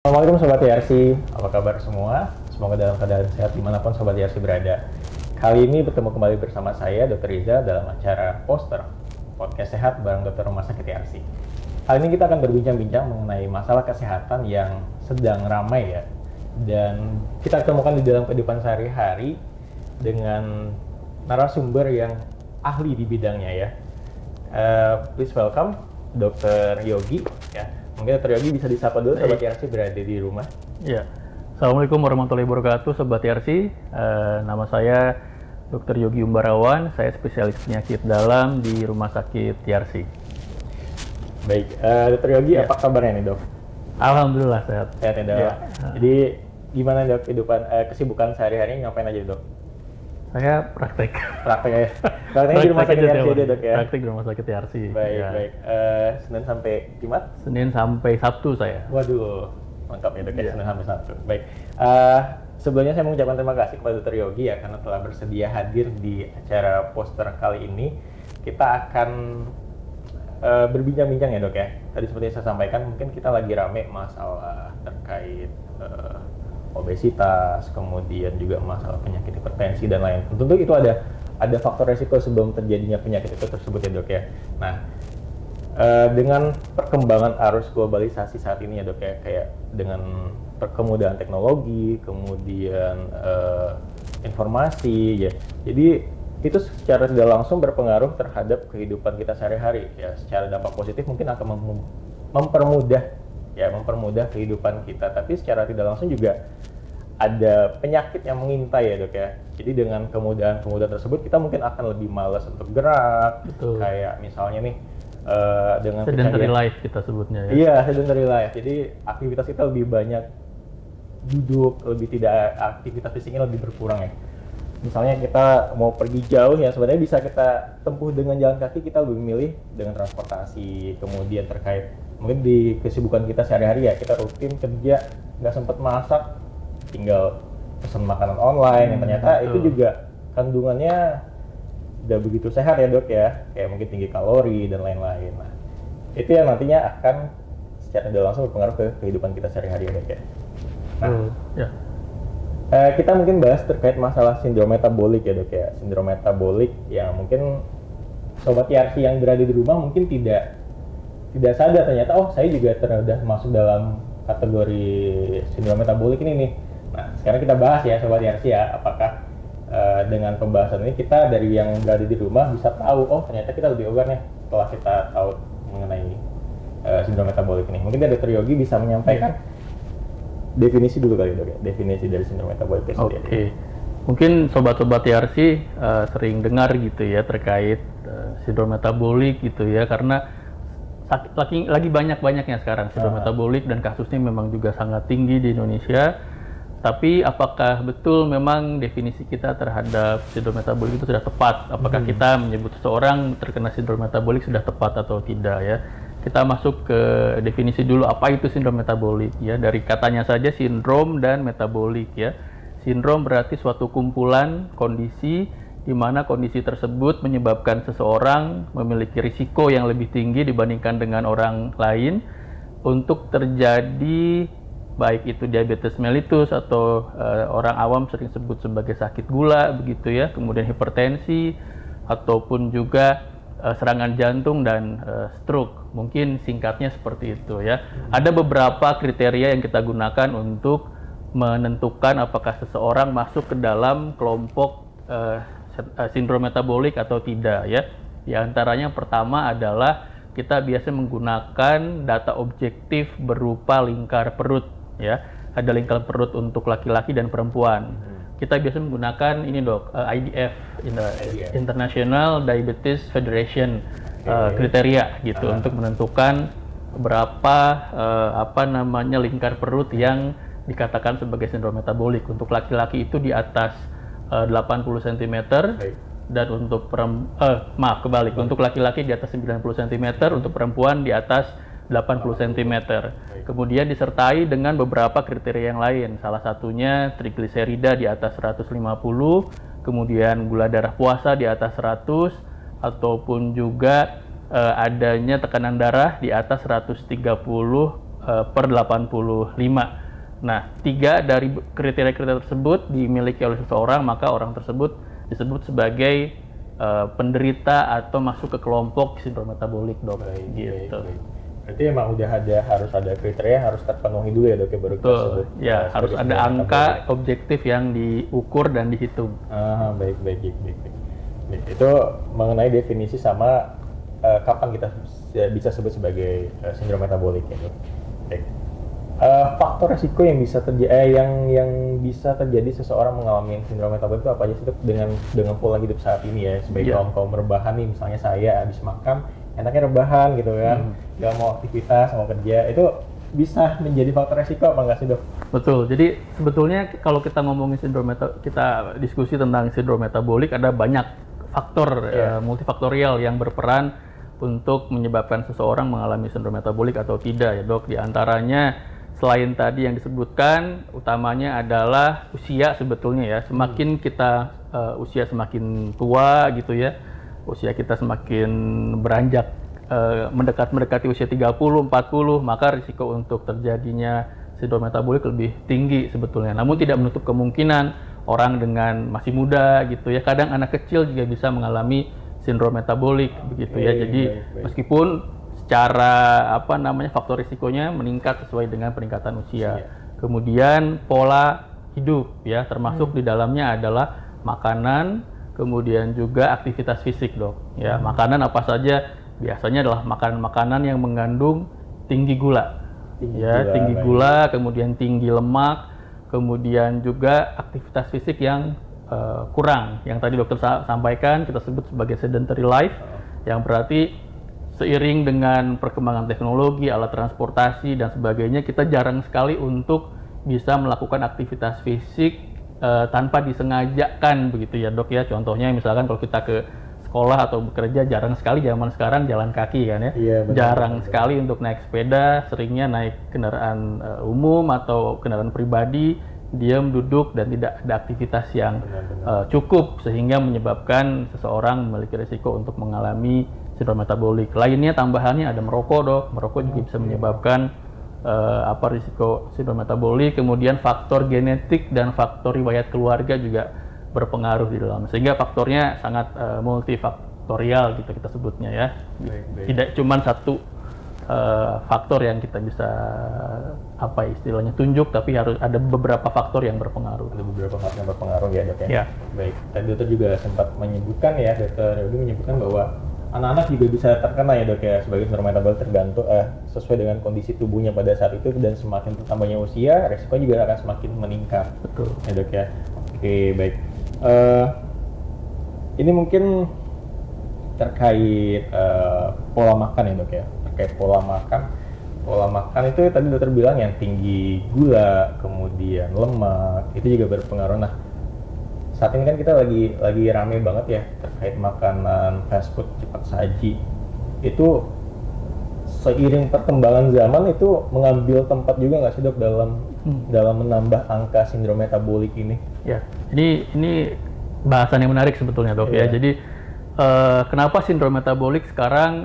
Assalamualaikum Sobat YRC, apa kabar semua? Semoga dalam keadaan sehat dimanapun Sobat YRC berada. Kali ini bertemu kembali bersama saya, Dr. Riza, dalam acara Poster, Podcast Sehat bareng Dokter Rumah Sakit YRC. Kali ini kita akan berbincang-bincang mengenai masalah kesehatan yang sedang ramai ya. Dan kita temukan di dalam kehidupan sehari-hari dengan narasumber yang ahli di bidangnya ya. Please welcome Dr. Yogi ya. Mungkin Dr. Yogi bisa disapa dulu Sobat YRC berada di rumah. Ya, Assalamualaikum warahmatullahi wabarakatuh Sobat YRC. Nama saya Dr. Yogi Umbarawan, saya spesialis penyakit dalam di Rumah Sakit YRC. Baik, Dr. Yogi apa kabarnya nih dok? Alhamdulillah sehat. Sehat ya dok. Ya. Jadi gimana dok kesibukan sehari-hari ngapain aja dok? Saya praktek. Praktek ya? Prakteknya di Rumah Sakit YRC aja dok ya? Praktek di Rumah Sakit YRC. Baik, ya. baik. Senin sampai Jumat? Senin sampai Sabtu saya. Waduh, lengkap ya dok ya, Ya. Senin sampai Sabtu. Baik, sebelumnya saya mengucapkan terima kasih kepada Dr. Yogi ya karena telah bersedia hadir di acara poster kali ini. Kita akan berbincang-bincang ya dok ya. Tadi seperti yang saya sampaikan, mungkin kita lagi rame masalah terkait obesitas, kemudian juga masalah penyakit hipertensi dan lain. Tentu itu ada faktor resiko sebelum terjadinya penyakit itu tersebut ya dok ya. Nah, dengan perkembangan arus globalisasi saat ini ya dok ya, kayak dengan kemudahan teknologi, kemudian informasi ya. Jadi itu secara tidak langsung berpengaruh terhadap kehidupan kita sehari-hari ya. Secara dampak positif mungkin akan mempermudah kehidupan kita, tapi secara tidak langsung juga ada penyakit yang mengintai ya dok ya. Jadi dengan kemudahan tersebut kita mungkin akan lebih malas untuk gerak. Betul. Kayak misalnya nih dengan Sedentary life kita sebutnya ya. Iya, sedentary life. Jadi aktivitas kita lebih banyak duduk, lebih tidak aktivitas fisiknya lebih berkurang ya. Misalnya kita mau pergi jauh ya, sebenarnya bisa kita tempuh dengan jalan kaki, kita lebih memilih dengan transportasi. Kemudian terkait mungkin di kesibukan kita sehari-hari ya, kita rutin kerja, nggak sempat masak, tinggal pesan makanan online yang ternyata itu juga kandungannya udah begitu sehat ya dok ya, kayak mungkin tinggi kalori dan lain-lain. Nah, itu yang nantinya akan secara tidak langsung berpengaruh ke kehidupan kita sehari-hari ya dok ya. Nah, Ya. kita mungkin bahas terkait masalah sindrom metabolik ya dok ya. Sindrom metabolik yang mungkin sobat YRC yang berada di rumah mungkin tidak sadar ternyata saya juga sudah masuk dalam kategori sindrom metabolik ini nih. Nah, sekarang kita bahas ya sobat YRC ya, apakah dengan pembahasan ini kita dari yang berada di rumah bisa tahu ternyata kita lebih aware nih setelah kita tahu mengenai sindrom metabolik ini. Mungkin dari Dr. Yogi bisa menyampaikan definisi dulu kali dok ya, definisi dari sindrom metabolik itu sendiri. Oke. Mungkin sobat-sobat YRC sering dengar gitu ya terkait sindrom metabolik gitu ya, karena lagi banyak-banyaknya sekarang sindrom metabolik dan kasusnya memang juga sangat tinggi di Indonesia. Tapi apakah betul memang definisi kita terhadap sindrom metabolik itu sudah tepat? Apakah kita menyebut seseorang terkena sindrom metabolik sudah tepat atau tidak ya? Kita masuk ke definisi dulu, apa itu sindrom metabolik ya. Dari katanya saja sindrom dan metabolik ya. Sindrom berarti suatu kumpulan kondisi di mana kondisi tersebut menyebabkan seseorang memiliki risiko yang lebih tinggi dibandingkan dengan orang lain untuk terjadi baik itu diabetes mellitus atau orang awam sering sebut sebagai sakit gula begitu ya, kemudian hipertensi ataupun juga serangan jantung dan stroke. Mungkin singkatnya seperti itu ya. Ada beberapa kriteria yang kita gunakan untuk menentukan apakah seseorang masuk ke dalam kelompok sindrom metabolik atau tidak ya. Di antaranya pertama adalah kita biasa menggunakan data objektif berupa lingkar perut ya. Ada lingkar perut untuk laki-laki dan perempuan. Kita biasa menggunakan ini dok, IDF, International Diabetes Federation kriteria gitu untuk menentukan berapa lingkar perut yang dikatakan sebagai sindrom metabolik. Untuk laki-laki itu di atas 80 cm dan untuk untuk laki-laki di atas 90 cm, untuk perempuan di atas 80 cm. Kemudian disertai dengan beberapa kriteria yang lain. Salah satunya trigliserida di atas 150, kemudian gula darah puasa di atas 100, ataupun juga adanya tekanan darah di atas 130 per 85. Nah, 3 dari kriteria-kriteria tersebut dimiliki oleh seseorang, maka orang tersebut disebut sebagai penderita atau masuk ke kelompok sindrom metabolik, Dok. Gitu. Baik. Berarti emang harus ada kriteria harus terpenuhi dulu ya, Dok, ya, baru kita Betul. sebut Ya, harus sebagai ada sindrom angka metabolik. objektif yang diukur dan dihitung. Baik. Itu mengenai definisi sama kapan kita bisa sebut sebagai sindrom metabolik ya, Dok. Baik. Faktor resiko yang bisa terjadi yang bisa terjadi seseorang mengalami sindrom metabolik itu apa aja sih, Dok? Dengan pola hidup saat ini ya, sebagai kaum rebahan nih, misalnya saya habis makan enaknya rebahan gitu kan, nggak mau aktivitas, mau kerja, itu bisa menjadi faktor resiko apa nggak sih, Dok? Betul. Jadi sebetulnya kalau kita ngomongin kita diskusi tentang sindrom metabolik, ada banyak faktor multifaktorial yang berperan untuk menyebabkan seseorang mengalami sindrom metabolik atau tidak ya, Dok. Di antaranya selain tadi yang disebutkan, utamanya adalah usia sebetulnya ya. Semakin kita usia semakin tua gitu ya, usia kita semakin beranjak mendekati usia 30, 40, maka risiko untuk terjadinya sindrom metabolik lebih tinggi sebetulnya. Namun tidak menutup kemungkinan orang dengan masih muda gitu ya. Kadang anak kecil juga bisa mengalami sindrom metabolik begitu ya. Jadi meskipun secara faktor risikonya meningkat sesuai dengan peningkatan usia. Kemudian pola hidup ya, termasuk di dalamnya adalah makanan, kemudian juga aktivitas fisik, Dok. Ya, makanan apa saja? Biasanya adalah makanan-makanan yang mengandung tinggi gula. Tinggi gula, kemudian tinggi lemak, kemudian juga aktivitas fisik yang kurang. Yang tadi dokter sampaikan kita sebut sebagai sedentary life, yang berarti seiring dengan perkembangan teknologi, alat transportasi dan sebagainya, kita jarang sekali untuk bisa melakukan aktivitas fisik tanpa disengajakan begitu ya, Dok ya. Contohnya misalkan kalau kita ke sekolah atau bekerja, jarang sekali zaman sekarang jalan kaki kan ya. Iya, jarang sekali untuk naik sepeda, seringnya naik kendaraan umum atau kendaraan pribadi, diam, duduk, dan tidak ada aktivitas yang cukup sehingga menyebabkan seseorang memiliki risiko untuk mengalami sindrom metabolik. Lainnya tambahannya ada merokok, Dok. Merokok juga bisa menyebabkan risiko sindrom metabolik. Kemudian faktor genetik dan faktor riwayat keluarga juga berpengaruh di dalam. Sehingga faktornya sangat multifaktorial gitu kita sebutnya ya. Tidak cuma satu faktor yang kita bisa istilahnya tunjuk, tapi harus ada beberapa faktor yang berpengaruh. Ada beberapa faktor yang berpengaruh ya, Dok ya. Ya. Baik. Tadi dokter juga sempat menyebutkan ya, Dokter Yogi menyebutkan bahwa anak-anak juga bisa terkena ya, Dok ya, sebagai sindrom metabolik tergantung sesuai dengan kondisi tubuhnya pada saat itu, dan semakin bertambahnya usia, resiko juga akan semakin meningkat. Betul. Ya, Dok ya. Oke, baik. Ini mungkin terkait pola makan ya, Dok ya. Terkait pola makan. Pola makan itu tadi dokter bilang yang tinggi gula, kemudian lemak, itu juga berpengaruh. Nah, saat ini kan kita lagi rame banget ya terkait makanan fast food cepat saji. Itu seiring perkembangan zaman itu mengambil tempat juga nggak sih, Dok, dalam menambah angka sindrom metabolik ini? Ya, ini bahasan yang menarik sebetulnya, Dok ya. Jadi kenapa sindrom metabolik sekarang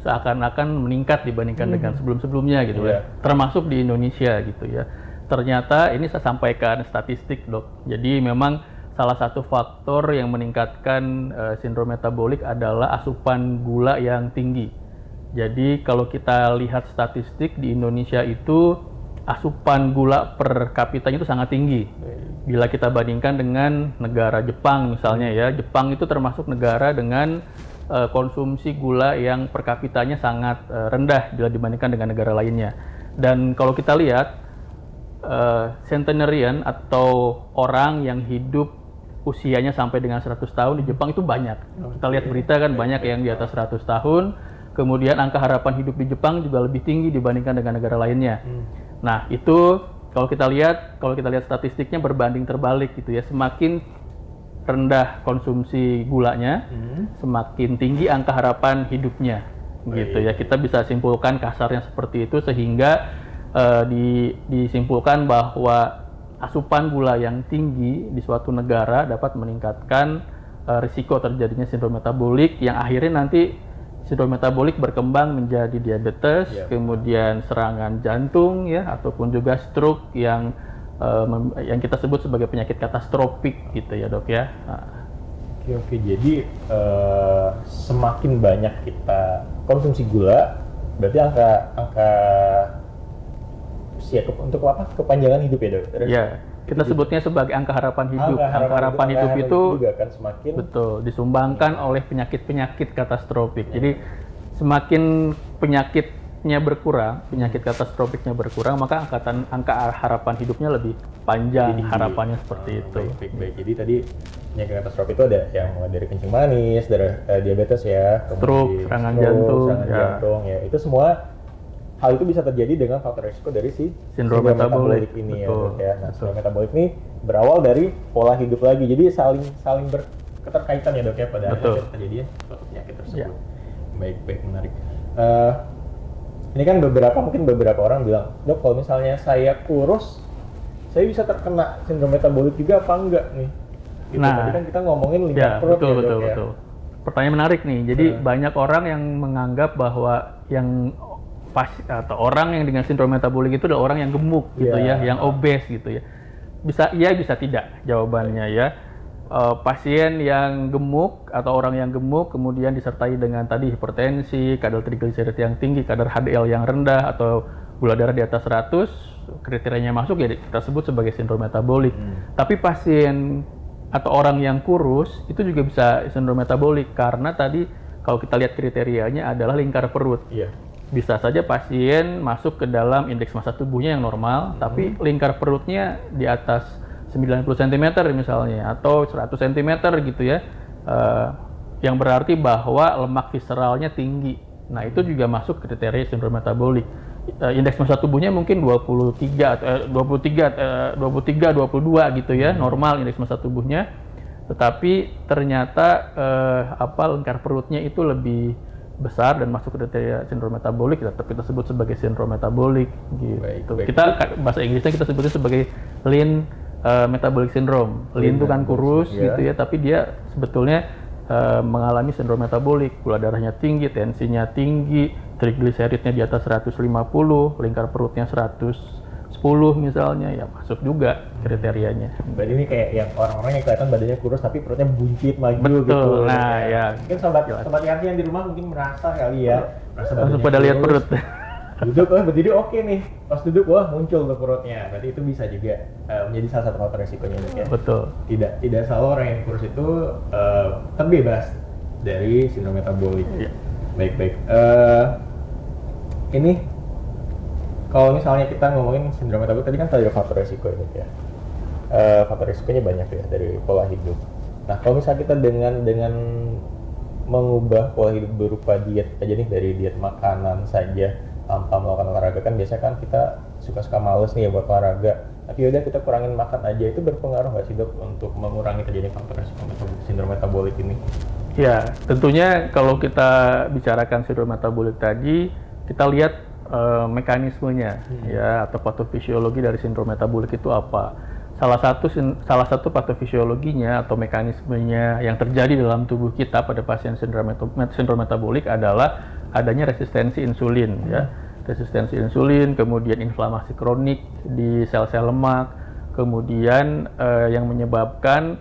seakan-akan meningkat dibandingkan dengan sebelum-sebelumnya gitu ya, termasuk di Indonesia gitu ya. Ternyata ini saya sampaikan statistik, Dok. Jadi memang salah satu faktor yang meningkatkan sindrom metabolik adalah asupan gula yang tinggi. Jadi kalau kita lihat statistik di Indonesia itu asupan gula per kapitanya itu sangat tinggi. Bila kita bandingkan dengan negara Jepang misalnya ya, Jepang itu termasuk negara dengan konsumsi gula yang per kapitanya sangat rendah bila dibandingkan dengan negara lainnya. Dan kalau kita lihat centenarian atau orang yang hidup usianya sampai dengan 100 tahun di Jepang itu banyak. Kita lihat berita kan banyak yang di atas 100 tahun. Kemudian angka harapan hidup di Jepang juga lebih tinggi dibandingkan dengan negara lainnya. Nah, itu kalau kita lihat statistiknya berbanding terbalik gitu ya. Semakin rendah konsumsi gulanya, semakin tinggi angka harapan hidupnya. Gitu ya. Kita bisa simpulkan kasarnya seperti itu, sehingga disimpulkan bahwa asupan gula yang tinggi di suatu negara dapat meningkatkan risiko terjadinya sindrom metabolik, yang akhirnya nanti sindrom metabolik berkembang menjadi diabetes, Iya. kemudian serangan jantung ya, ataupun juga stroke yang yang kita sebut sebagai penyakit katastrofik gitu ya dok ya. Nah, Oke, jadi semakin banyak kita konsumsi gula, berarti angka usia untuk apa? Kepanjangan hidup ya dok? ya, kita sebutnya sebagai angka harapan hidup. Angka harapan hidup itu juga kan semakin betul disumbangkan oleh penyakit-penyakit katastrofik. Jadi semakin penyakitnya berkurang, penyakit katastrofiknya berkurang, maka angka harapan hidupnya lebih panjang. tinggi. Harapannya seperti itu. Baik. Jadi tadi penyakit katastrofik itu ada yang mulai dari kencing manis, dari diabetes ya, Stroke, serangan jantung, ya. jantung ya. Itu semua hal itu bisa terjadi dengan faktor risiko dari si Sindrom metabolik ini betul, ya. Nah, betul. sindrom metabolik ini berawal dari pola hidup lagi. Jadi saling berketerkaitan ya dok ya pada Betul. akhirnya terjadinya suatu penyakit tersebut. Ya. Baik, menarik. Ini kan mungkin beberapa orang bilang, dok kalau misalnya saya kurus, saya bisa terkena sindrom metabolik juga apa enggak nih? Gitu. Nah, tadi kan kita ngomongin lingkar Ya, perut betul, ya, betul, dok, ya. betul. Pertanyaan menarik nih. Jadi banyak orang yang menganggap bahwa yang atau orang yang dengan sindrom metabolik itu adalah orang yang gemuk gitu Ya. ya, yang obes gitu ya. Bisa iya, bisa tidak jawabannya ya. Pasien yang gemuk atau orang yang gemuk kemudian disertai dengan tadi hipertensi, kadar trigliserid yang tinggi, kadar HDL yang rendah atau gula darah di atas 100, kriterianya masuk ya kita sebut sebagai sindrom metabolik. Tapi pasien atau orang yang kurus itu juga bisa sindrom metabolik karena tadi kalau kita lihat kriterianya adalah lingkar perut. Iya. Bisa saja pasien masuk ke dalam indeks massa tubuhnya yang normal, tapi lingkar perutnya di atas 90 cm misalnya, atau 100 cm gitu ya, yang berarti bahwa lemak visceralnya tinggi. Nah itu juga masuk kriteria sindrom metabolik. Indeks massa tubuhnya mungkin 23, 22 gitu ya, normal indeks massa tubuhnya, tetapi ternyata lingkar perutnya itu lebih besar dan masuk kriteria sindrom metabolik, tetap kita sebut sebagai sindrom metabolik gitu. Baik. Kita bahasa Inggrisnya kita sebutnya sebagai lean metabolic syndrome. Lean itu kan kurus ya. gitu ya, tapi dia sebetulnya mengalami sindrom metabolik, gula darahnya tinggi, tensinya tinggi, trigliseridnya di atas 150, lingkar perutnya 110 misalnya, ya masuk juga kriterianya. Berarti ini kayak yang orang-orang yang kelihatan badannya kurus tapi perutnya buncit maju Betul. gitu. Nah, ya. Mungkin sobat Yarsi yang di rumah mungkin merasa kali ya, merasa Langsung badannya pada lihat kurus. perut. Duduk, berdiri oke nih. Pas duduk, wah muncul tuh perutnya. Berarti itu bisa juga menjadi salah satu faktor resikonya dok ya. Betul. Tidak selalu orang yang kurus itu terbebas dari sindrom metabolik. Iya. Baik. Ini kalau misalnya kita ngomongin sindrom metabolik tadi kan tadi ada faktor resiko ya dok ya. Faktor resikonya banyak ya dari pola hidup. Nah kalau misalnya kita dengan mengubah pola hidup berupa diet aja nih, dari diet makanan saja tanpa melakukan olahraga, kan biasanya kan kita suka males nih ya buat olahraga, tapi yaudah kita kurangin makan aja, itu berpengaruh nggak sih dok untuk mengurangi terjadi faktor resiko sindrom metabolik ini? Ya, tentunya kalau kita bicarakan sindrom metabolik tadi, kita lihat mekanismenya ya, atau patofisiologi dari sindrom metabolik itu apa. Salah satu patofisiologinya atau mekanismenya yang terjadi dalam tubuh kita pada pasien sindrom metabolik adalah adanya resistensi insulin ya. Resistensi insulin, kemudian inflamasi kronik di sel-sel lemak, kemudian yang menyebabkan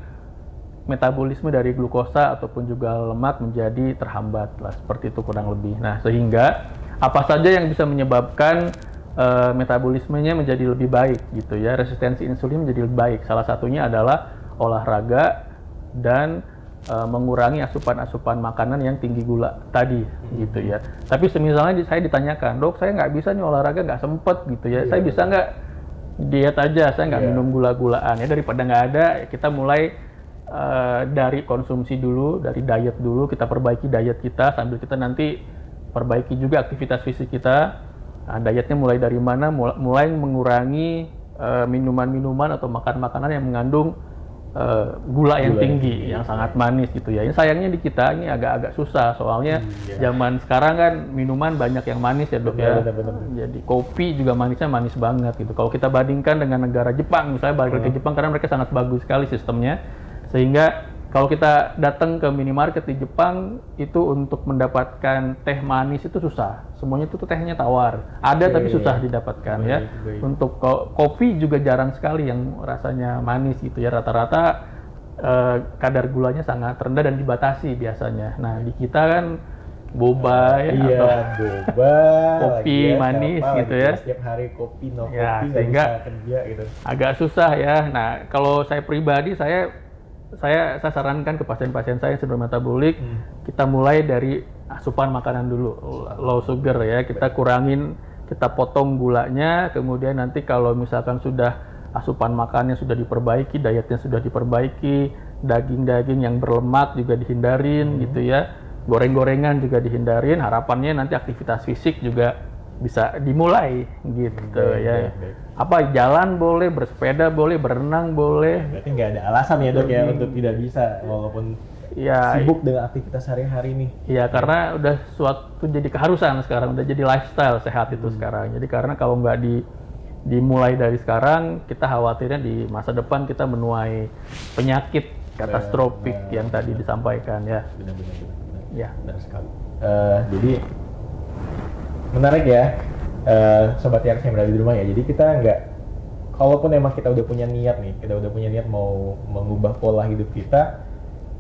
metabolisme dari glukosa ataupun juga lemak menjadi terhambat lah, seperti itu kurang lebih. Nah, sehingga apa saja yang bisa menyebabkan metabolismenya menjadi lebih baik gitu ya, resistensi insulin menjadi lebih baik. Salah satunya adalah olahraga dan mengurangi asupan makanan yang tinggi gula tadi gitu ya. Tapi semisalnya saya ditanyakan, dok saya nggak bisa nih olahraga, nggak sempet gitu ya, saya bisa nggak diet aja, saya nggak minum gula-gulaan ya, daripada nggak ada kita mulai dari konsumsi dulu, dari diet dulu, kita perbaiki diet kita sambil kita nanti perbaiki juga aktivitas fisik kita. Nah, dietnya mulai dari mana? Mulai mengurangi minuman-minuman atau makanan-makanan yang mengandung gula yang tinggi, yang sangat manis gitu ya. Ini sayangnya di kita ini agak-agak susah, soalnya zaman sekarang kan minuman banyak yang manis ya dok ya. Benar. Jadi kopi juga manisnya manis banget gitu. Kalau kita bandingkan dengan negara Jepang, misalnya balik ke Jepang, karena mereka sangat bagus sekali sistemnya, sehingga Kalau kita datang ke minimarket di Jepang itu untuk mendapatkan teh manis itu susah. Semuanya itu tuh tehnya tawar. Ada Oke. tapi susah didapatkan ya. Baik. Untuk kopi juga jarang sekali yang rasanya manis gitu ya. Rata-rata kadar gulanya sangat rendah dan dibatasi biasanya. Nah di kita kan boba ya, Iya, atau boba, kopi lagi ya, manis siapa gitu lagi ya. Setiap hari kopi, no Ya, kopi, nggak sehingga bisa kerja gitu. agak susah ya. Nah kalau saya pribadi saya sarankan ke pasien-pasien saya yang sindrom metabolik, kita mulai dari asupan makanan dulu, low sugar ya. Kita kurangin, kita potong gulanya, kemudian nanti kalau misalkan sudah asupan makannya sudah diperbaiki, dietnya sudah diperbaiki, daging-daging yang berlemak juga dihindarin gitu ya, goreng-gorengan juga dihindarin. Harapannya nanti aktivitas fisik juga bisa dimulai gitu ya. Baik. Apa jalan boleh, bersepeda boleh, berenang boleh. Berarti nggak ada alasan ya dok ya untuk tidak bisa walaupun Ya, sibuk dengan aktivitas sehari-hari nih. iya karena udah suatu jadi keharusan sekarang, udah jadi lifestyle sehat itu sekarang. Jadi karena kalau nggak dimulai dari sekarang, kita khawatirnya di masa depan kita menuai penyakit katastrofik yang tadi disampaikan ya. Benar-benar. Ya. Benar sekali. Jadi menarik ya, sobat Yars yang berada di rumah ya. Jadi kita nggak, kalaupun emang kita udah punya niat nih, kita udah punya niat mau mengubah pola hidup kita,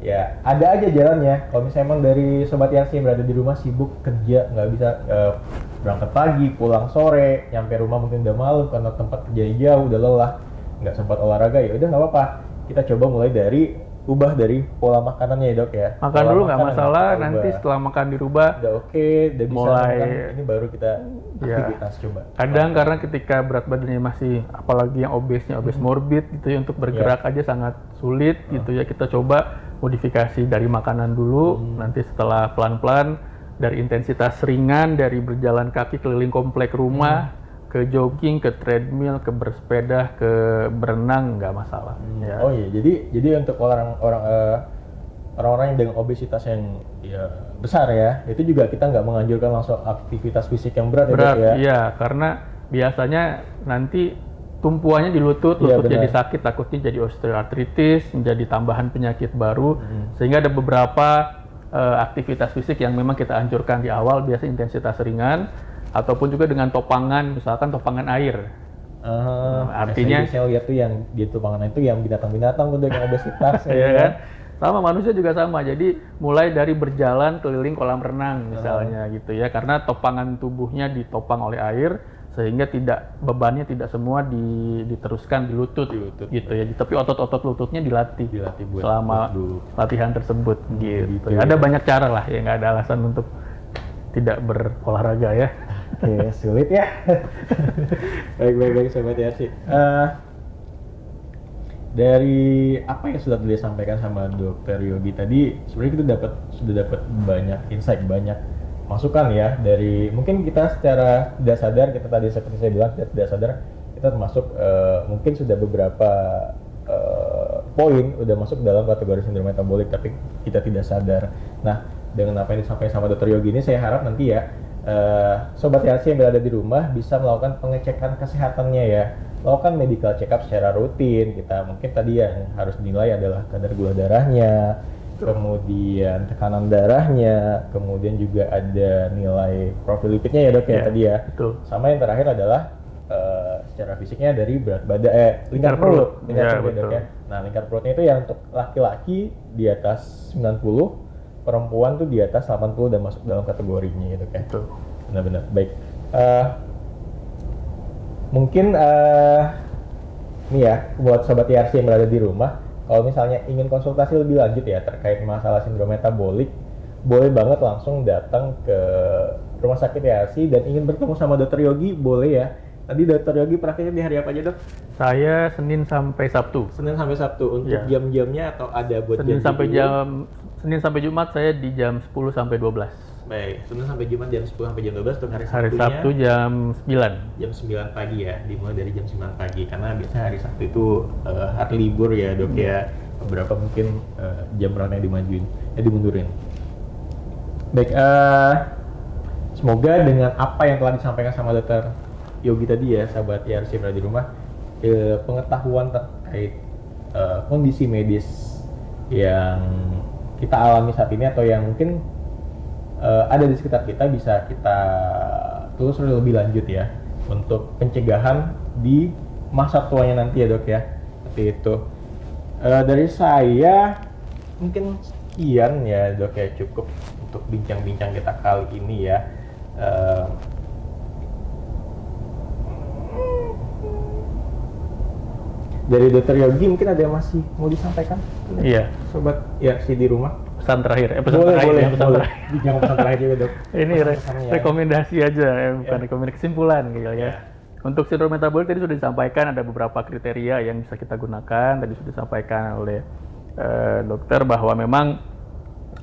ya ada aja jalannya. Kalau misalnya emang dari sobat Yars yang berada di rumah sibuk kerja, nggak bisa berangkat pagi, pulang sore, nyampe rumah mungkin udah malam karena tempat kerja jauh, udah lelah, nggak sempat olahraga, ya udah nggak apa-apa. Kita coba mulai dari ubah dari pola makanannya ya dok ya. Makan Pola dulu nggak makanan masalah, kita nanti ubah. setelah makan dirubah. Udah oke, udah bisa Mulai- makan, ini baru kita Ya. aktivitas coba. Kadang karena ketika berat badannya masih, apalagi yang obes morbid gitu ya, untuk bergerak aja sangat sulit gitu ya. Kita coba modifikasi dari makanan dulu, nanti setelah pelan-pelan dari intensitas ringan, dari berjalan kaki keliling komplek rumah, ke jogging, ke treadmill, ke bersepeda, ke berenang, nggak masalah. Ya. Oh iya, jadi untuk orang-orang yang dengan obesitas yang ya besar ya, itu juga kita nggak menganjurkan langsung aktivitas fisik yang berat, Berat, ya dok ya. iya, karena biasanya nanti tumpuannya di lutut, Iya, lutut jadi benar. sakit, takutnya jadi osteoartritis, menjadi tambahan penyakit baru, sehingga ada beberapa aktivitas fisik yang memang kita anjurkan di awal, biasa intensitas ringan, ataupun juga dengan topangan, misalkan topangan air. Artinya- saya lihat tuh yang di tupangan itu yang binatang-binatang udah yang obesitas Iya kan? Sama manusia juga sama. Jadi mulai dari berjalan keliling kolam renang misalnya gitu ya. Karena topangan tubuhnya ditopang oleh air sehingga bebannya tidak semua diteruskan di lutut, gitu ya. Tapi otot-otot lututnya dilatih buat selama dulu. latihan tersebut gitu. gitu Ya. ya. Ada banyak cara lah ya, nggak ada alasan untuk tidak berolahraga ya. Oke, sulit ya. baik sobat Yarsi. Dari apa yang sudah disampaikan sama Dokter Yogi tadi, sebenarnya kita sudah dapat banyak insight, banyak masukan ya dari mungkin kita secara tidak sadar, kita tadi seperti saya bilang kita tidak sadar, kita termasuk mungkin sudah beberapa poin udah masuk dalam kategori sindrom metabolik tapi kita tidak sadar. Nah, dengan apa yang disampaikan sama Dokter Yogi ini, saya harap nanti ya sobat Yarsi yang berada di rumah bisa melakukan pengecekan kesehatannya ya, melakukan medical check up secara rutin. Kita mungkin tadi yang harus dinilai adalah kadar gula darahnya, kemudian tekanan darahnya, kemudian juga ada nilai profil lipidnya ya dok ya Ya, tadi ya. betul. Sama yang terakhir adalah secara fisiknya dari berat badan, lingkar perut Ya, ya, dok betul. ya. Nah lingkar perutnya itu yang untuk laki-laki di atas 90, perempuan tuh di atas 80 dan masuk dalam kategorinya gitu kan. Betul. Benar-benar baik. Mungkin nih ya buat sobat YRC yang berada di rumah, kalau misalnya ingin konsultasi lebih lanjut ya terkait masalah sindrom metabolik, boleh banget langsung datang ke rumah sakit YRC dan ingin bertemu sama Dokter Yogi, boleh ya. Tadi Dokter Yogi praktiknya di hari apa aja dok? Saya Senin sampai Sabtu. Senin sampai Sabtu. Untuk Ya. jam-jamnya atau ada buat Senin sampai Jumat saya di jam 10 sampai 12. Baik, Senin sampai Jumat jam 10 sampai jam 12, untuk hari Hari Sabtunya Sabtu jam 9. jam 9 pagi ya, dimulai dari jam 9 pagi karena biasanya hari Sabtu itu hari libur ya dok ya, beberapa mungkin jam berangkatnya dimajuin, dimundurin. Baik, semoga dengan apa yang telah disampaikan sama Dokter Yogi tadi ya, sahabat YRC berada di rumah, pengetahuan terkait kondisi medis yang kita alami saat ini atau yang mungkin ada di sekitar kita bisa kita telusuri lebih lanjut ya untuk pencegahan di masa tuanya nanti ya dok ya, seperti itu. Dari saya mungkin sekian ya dok ya, cukup untuk bincang-bincang kita kali ini ya. Dari Dokter Yogi mungkin ada yang masih mau disampaikan? Iya. Sobat YRC di rumah. Pesan terakhir, pesan Boleh, terakhir boleh, ya, pesan boleh. terakhir. Jangan pesan terakhir juga dok. Ini Pesan-pesannya. rekomendasi aja, bukan Ya. rekomendasi, kesimpulan gitu ya. Ya. Untuk sindrom metabolik tadi sudah disampaikan ada beberapa kriteria yang bisa kita gunakan. Tadi sudah disampaikan oleh dokter bahwa memang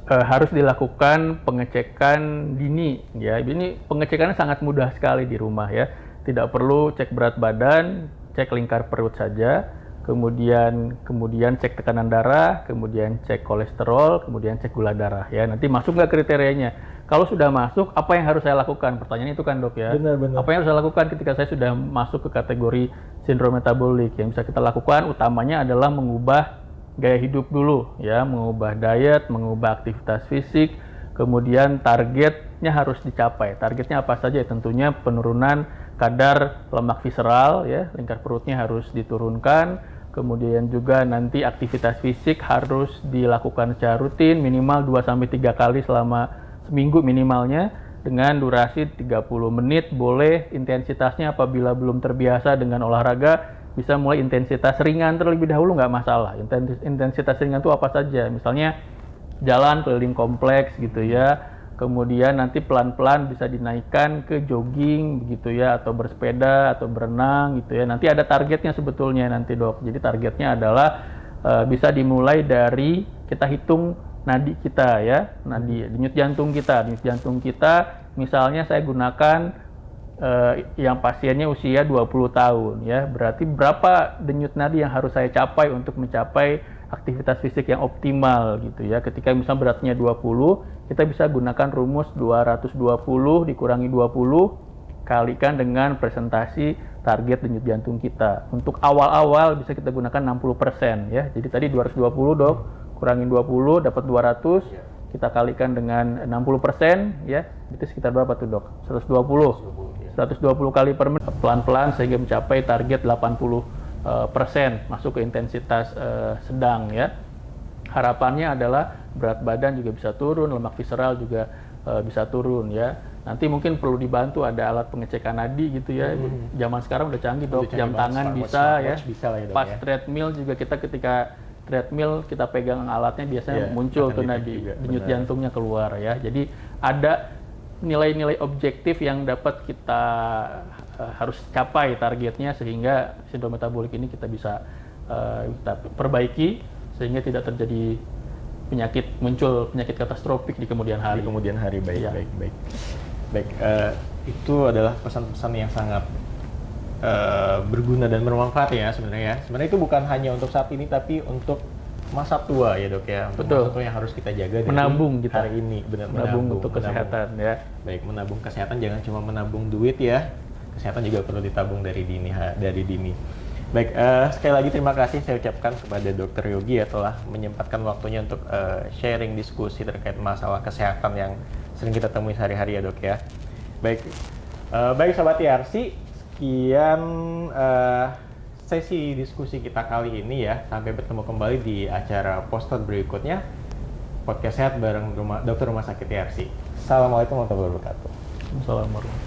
harus dilakukan pengecekan dini ya. Ini pengecekannya sangat mudah sekali di rumah ya. Tidak perlu cek berat badan, cek lingkar perut saja. Kemudian cek tekanan darah, kemudian cek kolesterol, kemudian cek gula darah ya. Nanti masuk nggak kriterianya? Kalau sudah masuk, apa yang harus saya lakukan? Pertanyaan itu kan dok ya. Benar. Apa yang harus saya lakukan ketika saya sudah masuk ke kategori sindrom metabolik? Yang bisa kita lakukan utamanya adalah mengubah gaya hidup dulu ya, mengubah diet, mengubah aktivitas fisik, kemudian targetnya harus dicapai. Targetnya apa saja? Tentunya penurunan kadar lemak visceral ya, lingkar perutnya harus diturunkan. Kemudian juga nanti aktivitas fisik harus dilakukan secara rutin minimal 2-3 kali selama seminggu minimalnya dengan durasi 30 menit. Boleh intensitasnya apabila belum terbiasa dengan olahraga bisa mulai intensitas ringan terlebih dahulu, nggak masalah. Intensitas ringan itu apa saja? Misalnya jalan keliling kompleks gitu ya. Kemudian nanti pelan-pelan bisa dinaikkan ke jogging begitu ya, atau bersepeda atau berenang gitu ya. Nanti ada targetnya sebetulnya nanti dok. Jadi targetnya adalah bisa dimulai dari kita hitung nadi kita ya, nadi denyut jantung kita. Denyut jantung kita misalnya saya gunakan yang pasiennya usia 20 tahun ya. Berarti berapa denyut nadi yang harus saya capai untuk mencapai aktivitas fisik yang optimal gitu ya. Ketika misalnya beratnya 20, kita bisa gunakan rumus 220 dikurangi 20 kalikan dengan presentasi target denyut jantung kita. Untuk awal-awal bisa kita gunakan 60% ya. Jadi tadi 220 dok, kurangin 20 dapat 200, kita kalikan dengan 60% ya. Itu sekitar berapa tuh dok? 120 kali per menit, pelan-pelan sehingga mencapai target 80% masuk ke intensitas sedang ya. Harapannya adalah berat badan juga bisa turun, lemak visceral juga bisa turun ya. Nanti mungkin perlu dibantu ada alat pengecekan nadi gitu ya. Zaman sekarang udah canggih dok, jam tangan bisa ya. Bisa lah ya dok, pas ya. treadmill juga kita ketika treadmill kita pegang alatnya biasanya Iya, muncul akan tuh detect nadi, juga, denyut benar. jantungnya keluar ya. Jadi ada nilai-nilai objektif yang dapat kita harus capai targetnya sehingga sindrom metabolik ini kita bisa kita perbaiki sehingga tidak terjadi muncul penyakit katastrofik di kemudian hari. Di kemudian hari. Baik, Iya. baik. Itu adalah pesan-pesan yang sangat berguna dan bermanfaat ya sebenarnya. Sebenarnya itu bukan hanya untuk saat ini tapi untuk masa tua ya dok ya. Untuk Betul. masa tua yang harus kita jaga dari Menabung kita. hari ini. Benar, Menabung untuk kesehatan ya. Baik, menabung kesehatan jangan cuma menabung duit ya. Kesehatan juga perlu ditabung dari dini. Baik, sekali lagi terima kasih saya ucapkan kepada Dr. Yogi ya telah menyempatkan waktunya untuk sharing diskusi terkait masalah kesehatan yang sering kita temui sehari-hari ya dok ya. Baik Sobat YRC, sekian sesi diskusi kita kali ini ya. Sampai bertemu kembali di acara poster berikutnya. Podcast Sehat bareng Dokter Rumah Sakit YRC. Assalamualaikum warahmatullahi wabarakatuh. Assalamualaikum.